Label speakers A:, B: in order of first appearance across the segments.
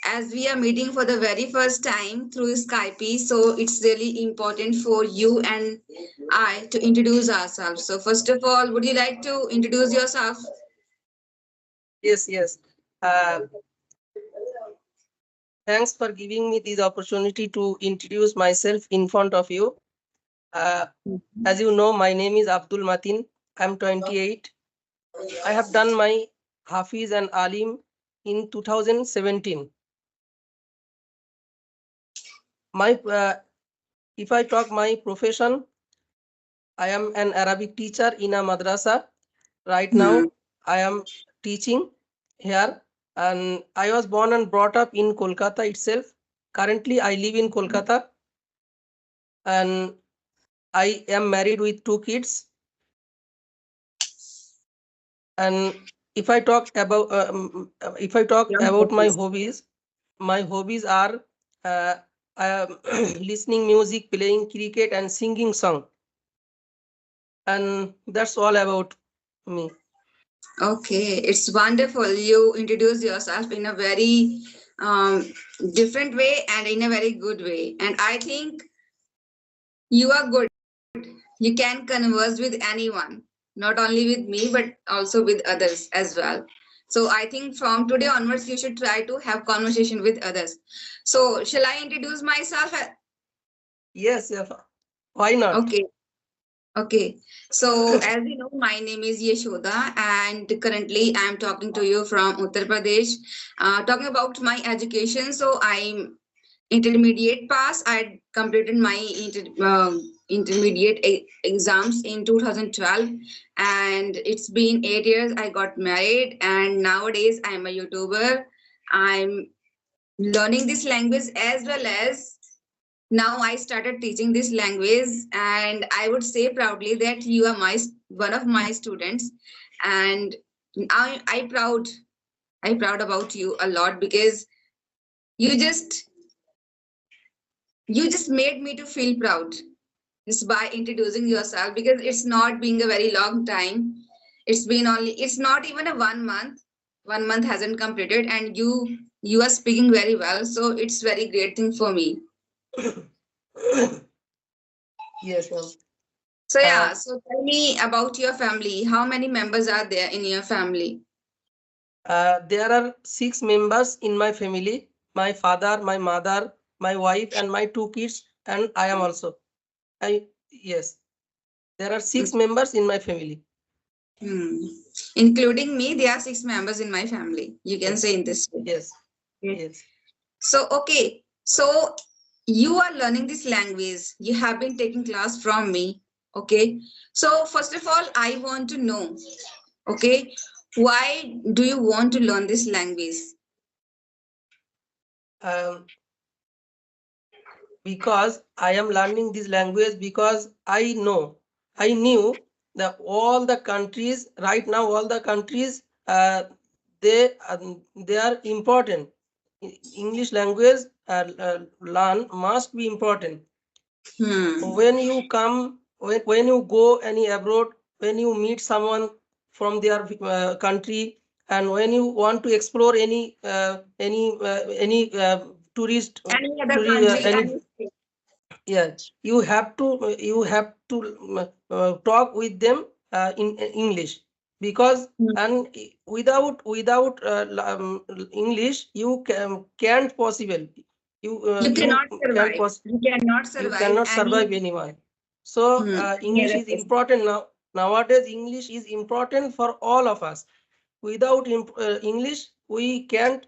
A: as we are meeting for the very first time through Skype, so it's really important for you and I to introduce ourselves. So, first of all, would you like to introduce yourself?
B: Yes, yes. Uh, Thanks for giving me this opportunity to introduce myself in front of you. Uh, as you know, my name is Abdul Matin. I'm 28. I have done my Hafiz and Alim in 2017. My, if I talk my profession, I am an Arabic teacher in a madrasa. Right
A: Hmm.
B: now, I am teaching here, and I was born and brought up in Kolkata itself. Currently, I live in Kolkata, and I am married with 2 kids. And if I talk
A: Your
B: about
A: hobbies.
B: my hobbies are uh, listening music, playing cricket, and singing song. And that's all about me.
A: Okay, it's wonderful. You introduce yourself in a very um, different way and in a very good way. And I think you are good. You can converse with anyone, not only with me, but also with others as well. So I think from today onwards, you should try to have conversation with others. So shall I introduce myself?
B: Yes, yes. Why not?
A: Okay. Okay, so as you know, my name is Yashoda, and currently I'm talking to you from Uttar Pradesh. Talking about my education, so I'm intermediate pass. I completed my intermediate exams in 2012, and it's been 8 years. I got married, and nowadays I'm a YouTuber. I'm learning this language as well as now I started teaching this language, and I would say proudly that you are my one of my students, and I proud about you a lot because you just you just made me to feel proud just by introducing yourself, because it's not being a very long time. It's not even a 1 month. 1 month hasn't completed, and you are speaking very well, so it's very great thing for me.
B: Yes, ma'am.
A: So
B: Uh,
A: yeah, so tell me about your family. How many members are there in your family?
B: there are 6 members in my family: my father, my mother, my wife, and my 2 kids, and I am also. I Yes, there are 6 members in my family.
A: Hmm. Including me, there are 6 members in my family. You can say
B: Yes,
A: in this way.
B: yes,
A: Okay.
B: yes.
A: So okay, so you are learning this language. You have been taking class from me. Okay. So first of all, I want to know. Okay, why do you want to learn this language?
B: Um, because I am learning this language because I knew that all the countries right now, all the countries, they are important. English language learn must be important.
A: Hmm.
B: When you come, when you go any abroad, when you meet someone from their country, and when you want to explore any tourist
A: Any other country,
B: any,
A: any state.
B: yeah, you have to talk with them in English, because
A: Hmm.
B: and without English can't possible.
A: You
B: You
A: cannot
B: can't
A: survive. You cannot
B: you
A: survive
B: cannot
A: any
B: survive anywhere. So
A: any
B: English
A: other
B: is
A: place.
B: important now. Nowadays, English is important for all of us. Without English, we can't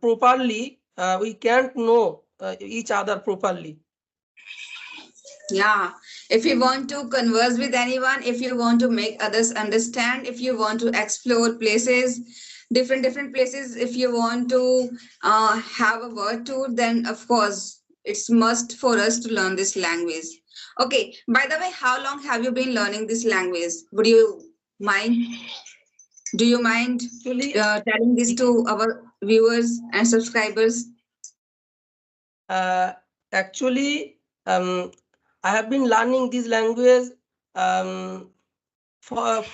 B: properly. We can't know each other properly.
A: Yeah. If you want to converse with anyone, if you want to make others understand, if you want to explore places, different places, if you want to have a word tour, then of course it's must for us to learn this language. Okay. By the way, how long have you been learning this language? Would you mind? Do you mind
B: Actually,
A: telling this to our viewers and subscribers?
B: uh, actually, I have been learning this language um, for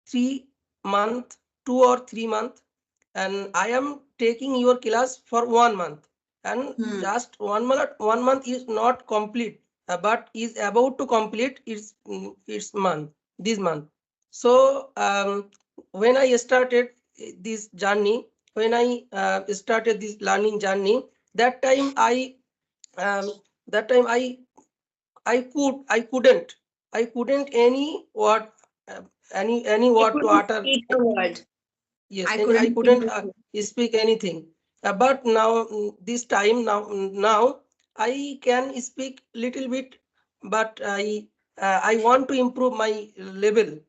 B: 3 months, 2 or 3 months. and I am taking your class for 1 month, and just 1 month is not complete, but is about to complete its month, this month. So when I started this journey, when I started this learning journey, that time um, that time I couldn't any word, any
A: I
B: word to
A: couldn't
B: utter.
A: speak a word.
B: Yes,
A: I
B: and I
A: couldn't speak
B: couldn't
A: a word.
B: speak anything. But now, this time now I can speak little bit, but I want to improve my level.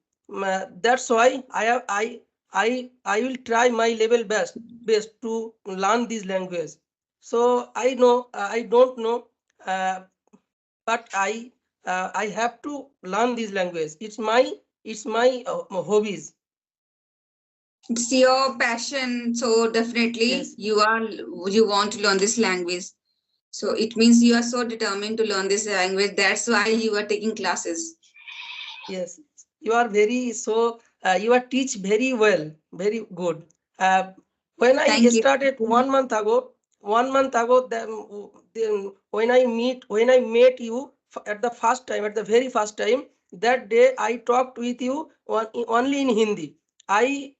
B: That's why I will try my level best to learn this language. So I know I don't know, uh, but I have to learn this language. It's my hobbies.
A: It's your passion, so definitely
B: Yes.
A: you want to learn this language. So it means you are so determined to learn this language. That's why you are taking classes.
B: Yes, you are very so. You are teach very well, very good. Uh, when I
A: Thank you.
B: started 1 month ago, 1 month ago, then when I met you at the first time, at the very first time, that day I talked with you only in Hindi. I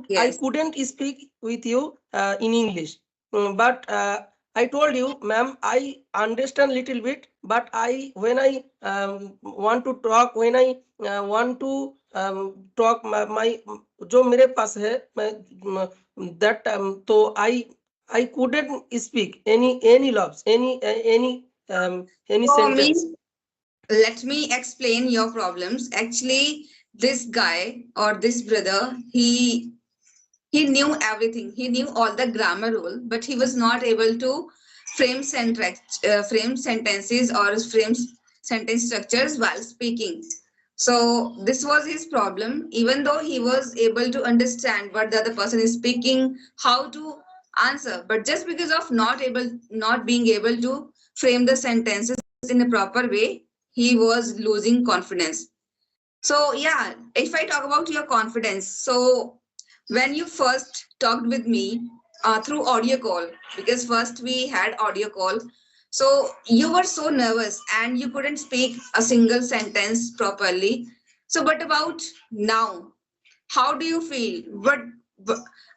A: Yes.
B: couldn't speak with you in English. But I told you, ma'am, I understand little bit, but when I want to talk, when I want to talk, my जो मेरे पास है, मैं that तो I couldn't speak any loves, any
A: So
B: sentence.
A: me, let me explain your problems. Actually, this guy or this brother, he knew everything. He knew all the grammar rule, but he was not able to frame sentences or frame sentence structures while speaking. So this was his problem. Even though he was able to understand what the other person is speaking, how to answer, but just because of not being able to frame the sentences in a proper way, he was losing confidence. So, yeah, if I talk about your confidence, so when you first talked with me through audio call, because first we had audio call, so you were so nervous and you couldn't speak a single sentence properly. So, but about now, how do you feel?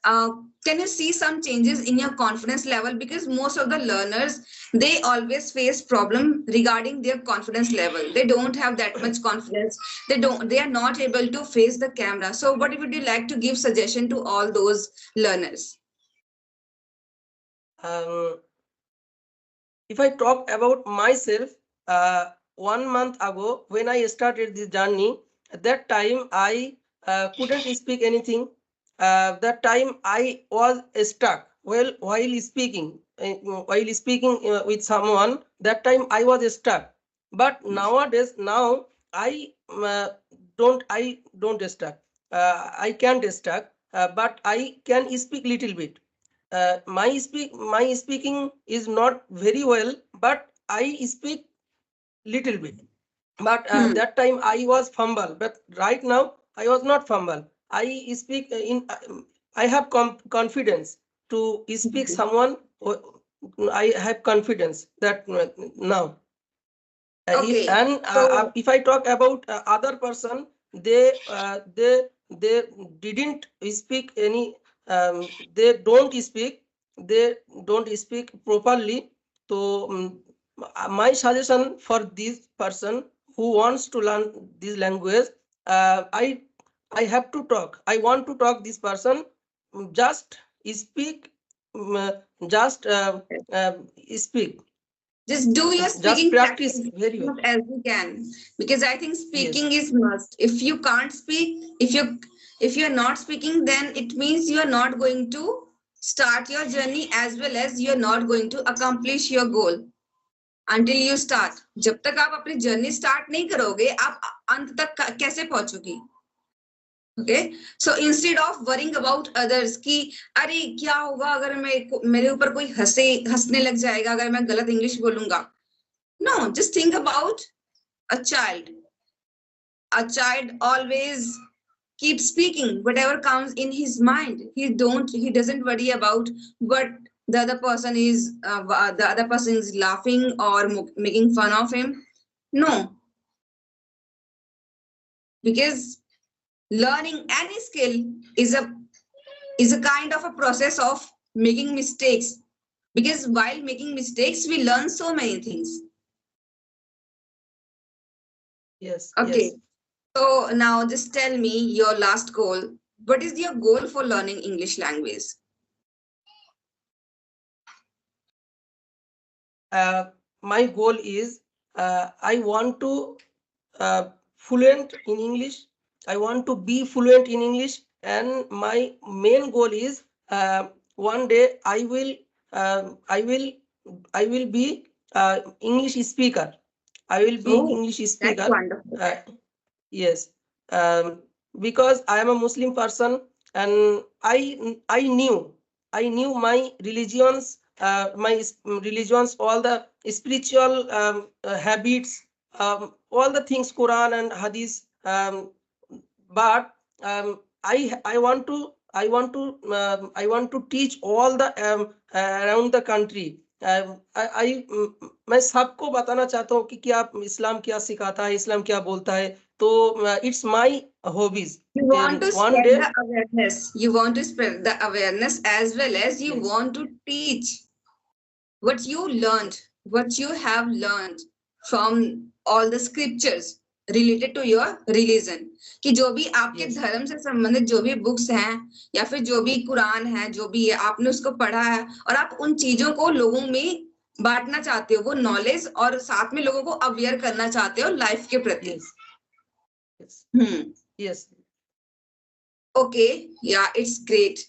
A: Uh, can you see some changes in your confidence level? Because most of the learners, they always face problem regarding their confidence level. They don't have that much confidence. They are not able to face the camera. So what would you like to give suggestion to all those learners?
B: Um, if I talk about myself, 1 month ago when I started this journey, at that time I couldn't speak anything. That time I was stuck while speaking. While speaking with someone, that time I was stuck. But nowadays, now I don't stuck. I can't stuck, but I can speak little bit. My speaking is not very well, but I speak little bit. But
A: Hmm.
B: that time I was fumble, but right now I was not fumble. I speak in I have confidence to speak someone. I have confidence that now.
A: Okay. So
B: If I talk about other person, they didn't speak any. They don't speak. They don't speak properly. So my suggestion for this person who wants to learn this language, I have to talk. I want to talk this person. Just speak. Just speak.
A: just do your
B: Just
A: speaking
B: practice
A: practice
B: very
A: as
B: well.
A: much as you can, because I think
B: Yes.
A: speaking is must. If you can't speak, if you're not speaking, then it means you are not going to start your journey, as well as you're not going to accomplish your goal until you start. जब तक आप अपनी journey start नहीं करोगे, आप अंत तक कैसे पहुंचोगे? Okay, so instead of worrying about others कि अरे क्या होगा अगर मेरे ऊपर कोई हंसने लग जाएगा अगर मैं गलत इंग्लिश बोलूंगा. No, just think about a child. A child always keep speaking whatever comes in his mind. He doesn't worry about what the other person is laughing or making fun of him. No, because learning any skill is a kind of a process of making mistakes, because while making mistakes we learn so many things.
B: Yes,
A: Okay,
B: yes.
A: so now just tell me your last goal. What is your goal for learning English language?
B: My goal is I want to fluent in English. I want to be fluent in English, and my main goal is one day I will be English speaker. I will be
A: Oh,
B: English
A: that's
B: speaker.
A: wonderful.
B: Uh, yes, because I am a Muslim person, and I knew my religions, religions, all the spiritual habits, all the things, Quran and Hadith. But I want to teach all the around the country. मैं सबको बताना चाहता हूँ कि क्या इस्लाम क्या सिखाता है, इस्लाम क्या बोलता है. तो it's my hobbies.
A: You want to
B: One
A: spread
B: day.
A: the awareness. You want to spread the awareness as well as you
B: Yes,
A: want to teach what you learned, what you have learned from all the scriptures related to your religion. कि जो भी आपके
B: yes,
A: धर्म से संबंधित जो भी books हैं या फिर जो भी कुरान है, जो भी है आपने उसको पढ़ा है और आप उन चीजों को लोगों में बांटना चाहते हो, वो नॉलेज, और साथ में लोगों को अवेयर करना चाहते हो लाइफ के प्रति.
B: yes, yes,
A: hmm.
B: yes.
A: Okay, yeah, it's great.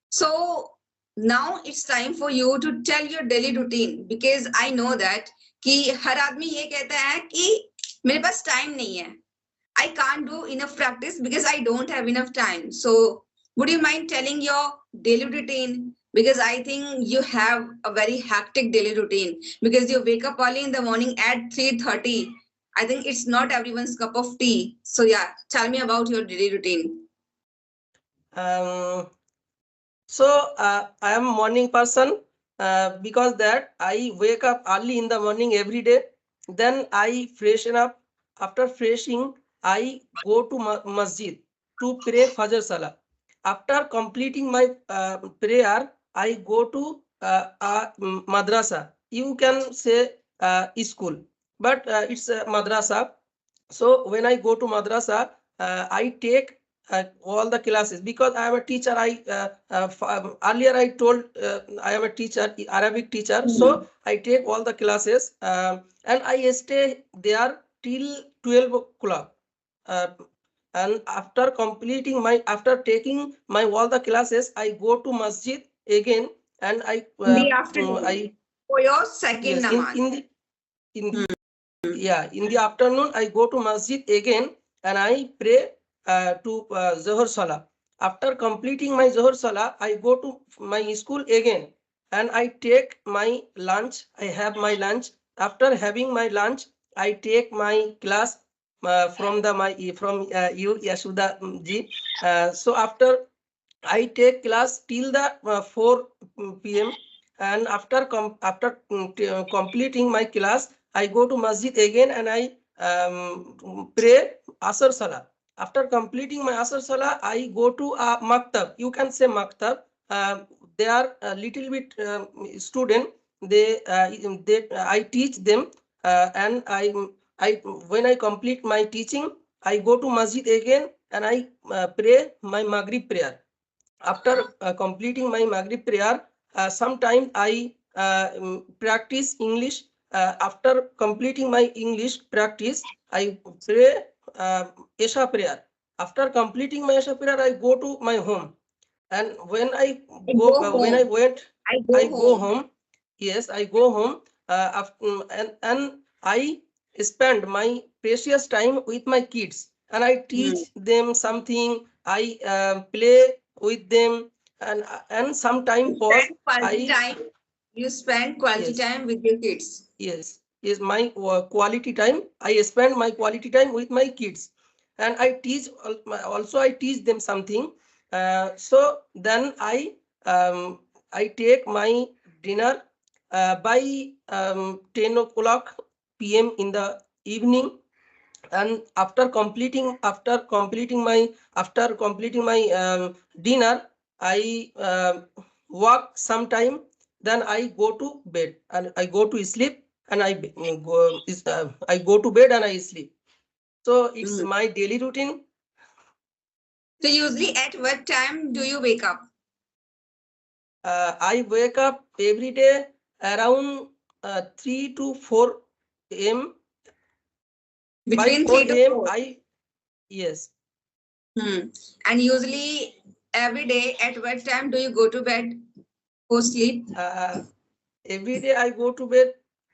A: So now it's time for you to tell your daily routine, because I know that कि हर आदमी ये कहता है कि मेरे पास टाइम नहीं है. I can't do enough practice because I don't have enough time. So would you mind telling your daily routine? Because I think you have a very hectic daily routine because you wake up early in the morning at 3:30. I think it's not everyone's cup of tea. So yeah, tell me about your daily routine.
B: um So I am a morning person, because that I wake up early in the morning every day. Then I freshen up. After freshing, I go to masjid to pray Fajr Salah. After completing my prayer, I go to madrasa. You can say school, but it's a madrasa. So when I go to madrasa, I take all the classes because I am a teacher. Earlier I told I am a teacher, Arabic teacher. So I take all the classes, and I stay there till 12 o'clock. Uh, and after taking my all the classes, I go to masjid again, and
A: In the afternoon
B: I
A: for your second
B: yes,
A: namaz.
B: in yeah, in the afternoon I go to masjid again, and I pray to Zohar Salah. After completing my Zohar Salah, I go to my school again, and I take my lunch. I have my lunch. After having my lunch, I take my class from you, Yashuda ji. So after I take class till the 4 p.m. and after completing my class, I go to masjid again, and I pray Asr Salah. After completing my Asr Salah, I go to a maktab. You can say maktab. They are a little bit student. They I teach them, and I when I complete my teaching, I go to masjid again, and I pray my Maghrib prayer. After completing my Maghrib prayer, sometimes I practice English. After completing my English practice, I pray Isha prayer. After completing my Isha prayer, I go to my home. And
A: I go
B: when I
A: home.
B: went,
A: I
B: I
A: go
B: go
A: home.
B: home. Yes, I go home. And I spend my precious time with my kids, and I
A: Hmm.
B: teach them something. I play with them, and some time
A: You
B: pause.
A: spend quality
B: I
A: time. You spend quality
B: Yes,
A: time with your kids.
B: yes, is my quality time. I spend my quality time with my kids. and I teach also I teach them something. So then I take my dinner by 10 o'clock p.m. in the evening, and after completing my dinner, I walk sometime, then I go to bed and I go to sleep, and I go to bed and I sleep. So it's
A: Mm.
B: my daily routine.
A: So usually at what time do you wake up?
B: I wake up every day around 3 to 4 a.m. By
A: Between 3 to
B: 4 a.m.
A: 4.
B: Yes.
A: Hmm. And usually every day at what time do you go to bed for sleep?
B: uh, every day I go to bed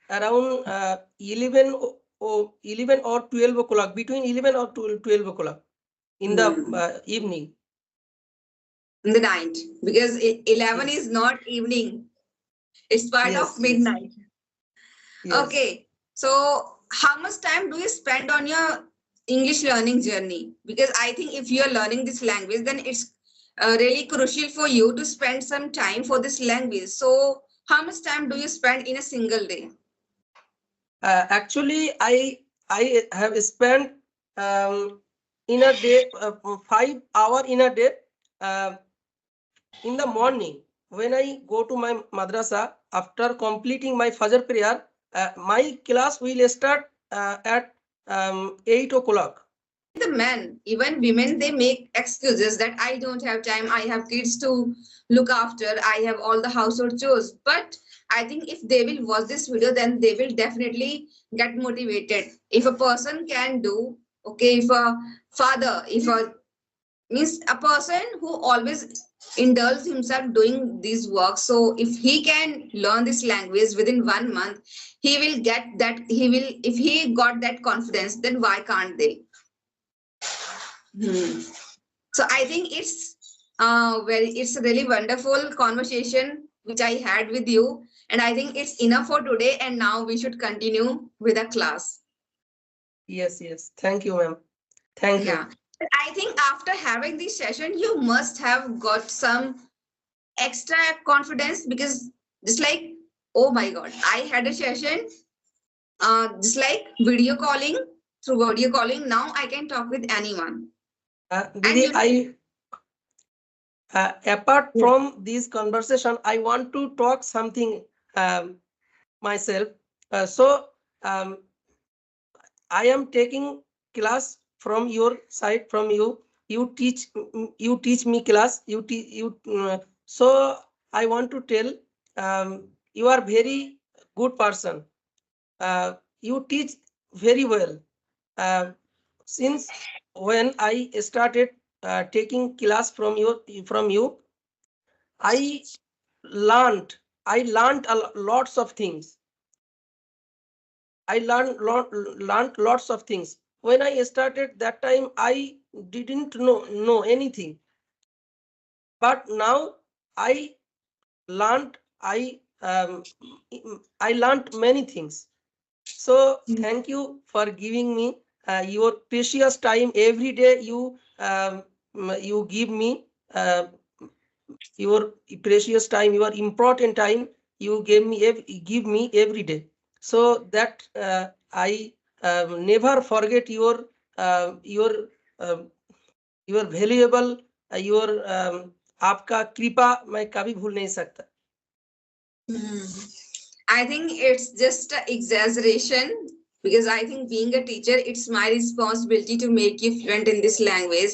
B: around 11 or 12 o'clock, between 11 or 12 o'clock in the
A: Hmm.
B: evening.
A: In the night. Because 11
B: Yes,
A: is not evening. It's part of
B: yes, yes,
A: midnight.
B: yes.
A: Okay. So how much time do you spend on your English learning journey? Because I think if you are learning this language, then it's really crucial for you to spend some time for this language. So how much time do you spend in a single day?
B: Actually, I have spent in a day 5 hour in a day. Uh, in the morning, when I go to my madrasa after completing my Fajr prayer, my class will start at 8 o'clock.
A: The men, even women, they make excuses that I don't have time, I have kids to look after, I have all the household chores. But I think if they will watch this video, then they will definitely get motivated. If a person can do, okay, if a father, if a means a person who always indulges himself doing these work, so if he can learn this language within 1 month, he will get that, he will, if he got that confidence, then why can't they? Hmm. So I think it's a really wonderful conversation which I had with you, and I think it's enough for today. And now we should continue with the class.
B: Yes, yes. Thank you, ma'am. Thank you.
A: Yeah, but I think after having this session, you must have got some extra confidence because just like, oh my God, I had a session, just like video calling, through video calling. Now I can talk with anyone, and
B: Didi, apart
A: know.
B: from this conversation, I want to talk something um, myself. So um, I am taking class from your side, from you. You teach me class. You teach you. So I want to tell, you are very good person. You teach very well. Uh, since when I started taking class from you, I I learned lots of things. Learned lots of things. When I started that time, I didn't know anything. But now I learned I learned many things. So thank you for giving me your precious time every day. You give me your precious time, your important time. You give me every day, so that I never forget uh, your valuable your आपका कृपा मैं कभी भूल नहीं सकता.
A: Hmm. I think it's just an exaggeration because I think being a teacher, it's my responsibility to make you fluent in this language.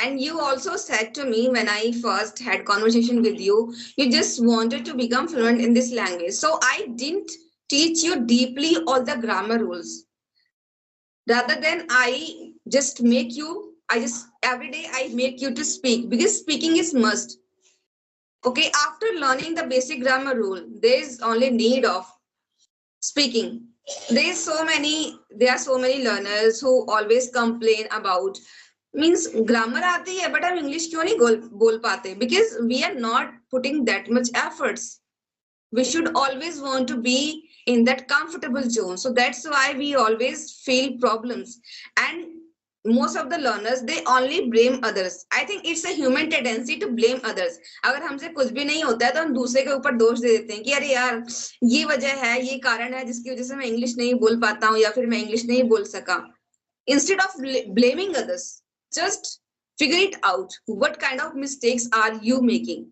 A: And you also said to me when I first had conversation with you, you just wanted to become fluent in this language. So I didn't teach you deeply all the grammar rules. Rather than I just make you, I just every day I make you to speak because speaking is must. Okay, after learning the basic grammar rule, there is only need of speaking. There are so many learners who always complain about means grammar आती है but हम English क्यों नहीं बोल पाते because we are not putting that much efforts. We should always want to be in that comfortable zone. So that's why we always feel problems. And most of the learners they only blame others. I think it's a human tendency to blame others. अगर हमसे कुछ भी नहीं होता है तो हम दूसरे के ऊपर दोष दे देते हैं कि अरे यार ये वजह है, ये कारण है जिसकी वजह से मैं इंग्लिश नहीं बोल पाता हूँ या फिर मैं इंग्लिश नहीं बोल सका. Instead of blaming others, just figure it out. What kind of mistakes are you making?